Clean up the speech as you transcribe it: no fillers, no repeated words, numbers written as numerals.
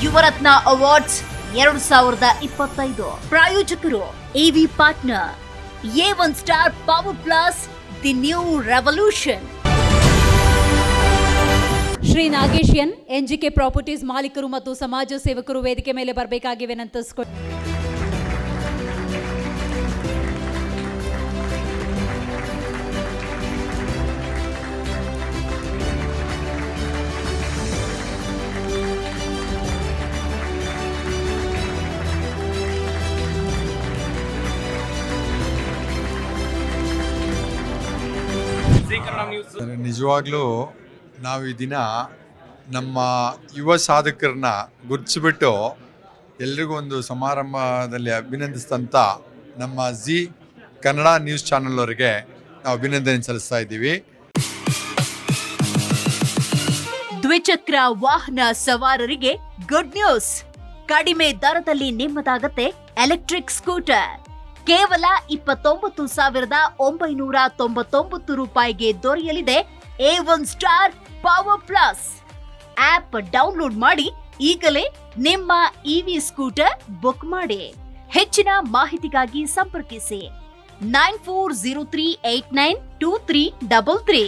Yuvarathna awards 2025. ಪ್ರಾಯೋಜಕರು AV partner, A1 star power plus, the new revolution. Shri Nagesh N, NGK properties ಮಾಲೀಕರು ಮತ್ತು ಸಮಾಜ ಸೇವಕರು ವೇದಿಕೆ ಮೇಲೆ ಬರಬೇಕಾಗಿ ವಿನಂತಿಸಿಕೊಳ್ಳಿ. ನಿಜವಾಗ್ಲೂ ನಾವು ಈ ದಿನ ನಮ್ಮ ಯುವ ಸಾಧಕರನ್ನ ಗುರುತಿಸ್ಬಿಟ್ಟು ಎಲ್ರಿಗೂ ಒಂದು ಸಮಾರಂಭದಲ್ಲಿ ಅಭಿನಂದಿಸಿದಂಥ ನಮ್ಮ ಜಿ ಕನ್ನಡ ನ್ಯೂಸ್ ಚಾನಲ್ ಅವರಿಗೆ ನಾವು ಅಭಿನಂದನೆ ಸಲ್ಲಿಸ್ತಾ ಇದ್ದೀವಿ. ದ್ವಿಚಕ್ರ ವಾಹನ ಸವಾರರಿಗೆ ಗುಡ್ ನ್ಯೂಸ್. ಕಡಿಮೆ ದರದಲ್ಲಿ ನಿಮ್ಮದಾಗತ್ತೆ ಎಲೆಕ್ಟ್ರಿಕ್ ಸ್ಕೂಟರ್. ಕೇವಲ 29,999 ರೂಪಾಯಿಗೆ ದೊರೆಯಲಿದೆ A1 star power plus. App download ಮಾಡಿ ಈಗಲೇ ನಿಮ್ಮ EV ಸ್ಕೂಟರ್ ಬುಕ್ ಮಾಡಿ. ಹೆಚ್ಚಿನ ಮಾಹಿತಿಗಾಗಿ ಸಂಪರ್ಕಿಸಿ 9403892333.